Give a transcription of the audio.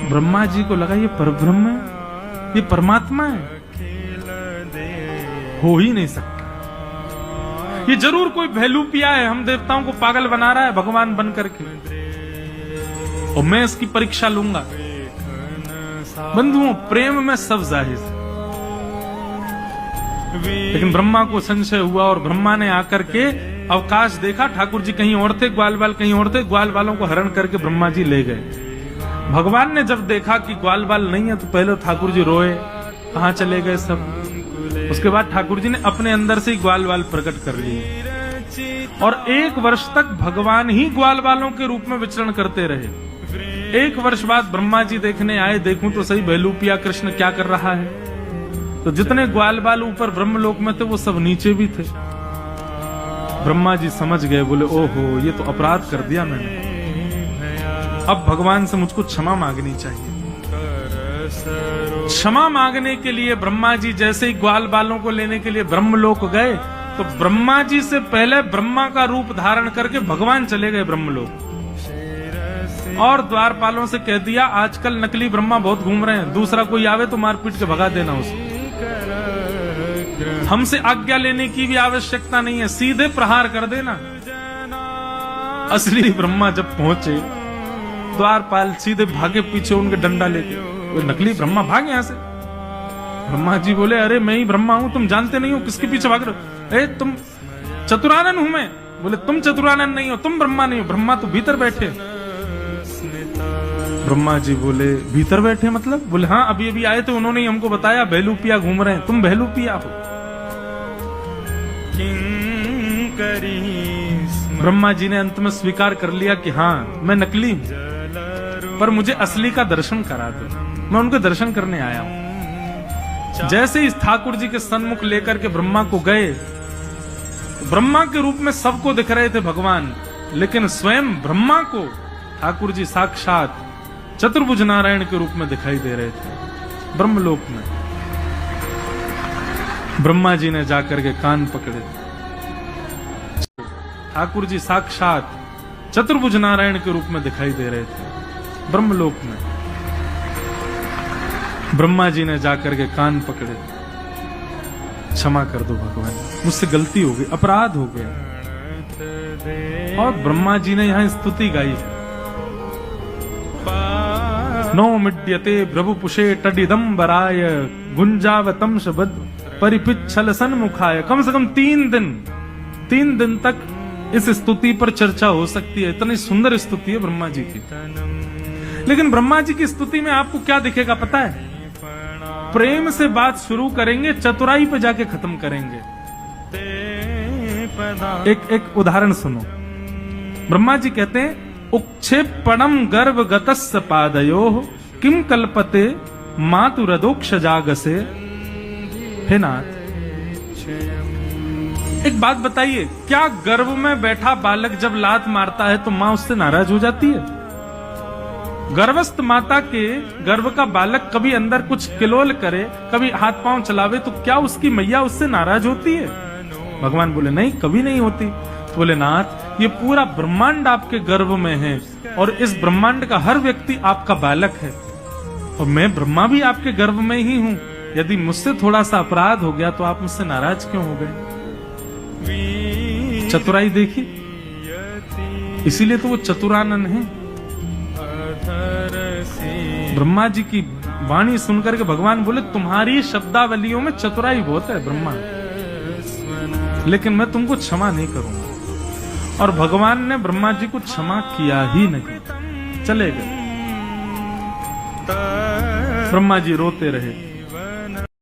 ब्रह्मा जी को लगा ये परब्रह्म है, ये परमात्मा है, हो ही नहीं सकता। ये जरूर कोई भैलूपिया है, हम देवताओं को पागल बना रहा है भगवान बन करके, और मैं इसकी परीक्षा लूंगा। बंधुओं, प्रेम में सब जाहिर है, लेकिन ब्रह्मा को संशय हुआ और ब्रह्मा ने आकर के अवकाश देखा। ठाकुर जी कहीं और थे, ग्वाल बाल कहीं और थे, ग्वाल बालों को हरण करके ब्रह्मा जी ले गए। भगवान ने जब देखा कि ग्वाल बाल नहीं है तो पहले ठाकुर जी रोए, कहां चले गए सब। उसके बाद ठाकुर जी ने अपने अंदर से ही ग्वाल बाल प्रकट कर लिए और 1 वर्ष तक भगवान ही ग्वाल बालों के रूप में विचरण करते रहे। 1 वर्ष बाद ब्रह्मा जी देखने आए, देखूं तो सही भैलूपिया कृष्ण क्या कर रहा है। तो जितने ग्वाल बाल ऊपर ब्रह्मलोक में थे वो सब नीचे भी थे। ब्रह्मा जी समझ गए, बोले ओहो ये तो अपराध कर दिया मैंने, अब भगवान से मुझको क्षमा मांगनी चाहिए। क्षमा मांगने के लिए ब्रह्मा जी जैसे ही ग्वाल बालों को लेने के लिए ब्रह्मलोक गए तो ब्रह्मा जी से पहले ब्रह्मा का रूप धारण करके भगवान चले गए ब्रह्मलोक और द्वारपालों से कह दिया आजकल नकली ब्रह्मा बहुत घूम रहे हैं, दूसरा कोई आवे तो मारपीट के भगा देना उसको, हमसे आज्ञा लेने की भी आवश्यकता नहीं है, सीधे प्रहार कर देना। असली ब्रह्मा जब पहुंचे द्वारपाल सीधे भागे पीछे उनके डंडा लेके, वो नकली ब्रह्मा भागे यहां से। ब्रह्मा जी बोले अरे मैं ही ब्रह्मा हूं, तुम जानते नहीं हो किसके पीछे भाग रहे हो? तुम चतुरानन हूं मैं। बोले तुम चतुरानन नहीं हो, तुम ब्रह्मा नहीं हो, ब्रह्मा तो भीतर बैठे। ब्रह्मा जी बोले भीतर बैठे मतलब? बोले हाँ अभी अभी आए थे, उन्होंने हमको बताया भैलूपिया घूम रहे हैं, तुम भैलूपिया हो। ब्रह्मा जी ने अंत में स्वीकार कर लिया कि हाँ मैं नकली हूं, पर मुझे असली का दर्शन करा दो, मैं उनके दर्शन करने आया हूं। जैसे ही ठाकुर जी के सन्मुख लेकर के ब्रह्मा को गए, ब्रह्मा के रूप में सबको दिख रहे थे भगवान, लेकिन स्वयं ब्रह्मा को ठाकुर जी साक्षात चतुर्भुज नारायण के रूप में दिखाई दे रहे थे ब्रह्मलोक में। ब्रह्मा जी ने जाकर के कान पकड़े, ठाकुर जी साक्षात चतुर्भुज नारायण के रूप में दिखाई दे रहे थे ब्रह्मलोक में। ब्रह्मा जी ने जाकर के कान पकड़े, क्षमा कर दो भगवान, मुझसे गलती हो गई, अपराध हो गया। और ब्रह्मा जी ने यहां स्तुति गाई, नो मिड्यते प्रभुपुषे टडिदंबराय गुंजावतम शबद परिपिच्छल सन्मुखाय। कम से कम 3 दिन तक इस स्तुति पर चर्चा हो सकती है, इतनी सुंदर स्तुति है ब्रह्मा जी की। लेकिन ब्रह्मा जी की स्तुति में आपको क्या दिखेगा पता है? प्रेम से बात शुरू करेंगे, चतुराई पे जाके खत्म करेंगे। एक उदाहरण सुनो। ब्रह्मा जी कहते हैं उक्षेपणम गर्भ गतस्य पादयोः किम कल्पते मातुरदोक्ष जागसे। हे नाथ, एक बात बताइए, क्या गर्भ में बैठा बालक जब लात मारता है तो मां उससे नाराज हो जाती है? गर्भस्थ माता के गर्भ का बालक कभी अंदर कुछ किलोल करे, कभी हाथ पांव चलावे, तो क्या उसकी मैया उससे नाराज होती है? भगवान बोले नहीं, कभी नहीं होती। तो बोले नाथ, ये पूरा ब्रह्मांड आपके गर्भ में है और इस ब्रह्मांड का हर व्यक्ति आपका बालक है और मैं ब्रह्मा भी आपके गर्भ में ही हूं। यदि मुझसे थोड़ा सा अपराध हो गया तो आप मुझसे नाराज क्यों हो गए? चतुराई देखी, इसीलिए तो वो चतुरानन है। ब्रह्मा जी की वाणी सुनकर के भगवान बोले तुम्हारी शब्दावलियों में चतुराई बहुत है ब्रह्मा, लेकिन मैं तुमको क्षमा नहीं करूंगा। और भगवान ने ब्रह्मा जी को क्षमा किया ही नहीं, चले गए। ब्रह्मा जी रोते रहे।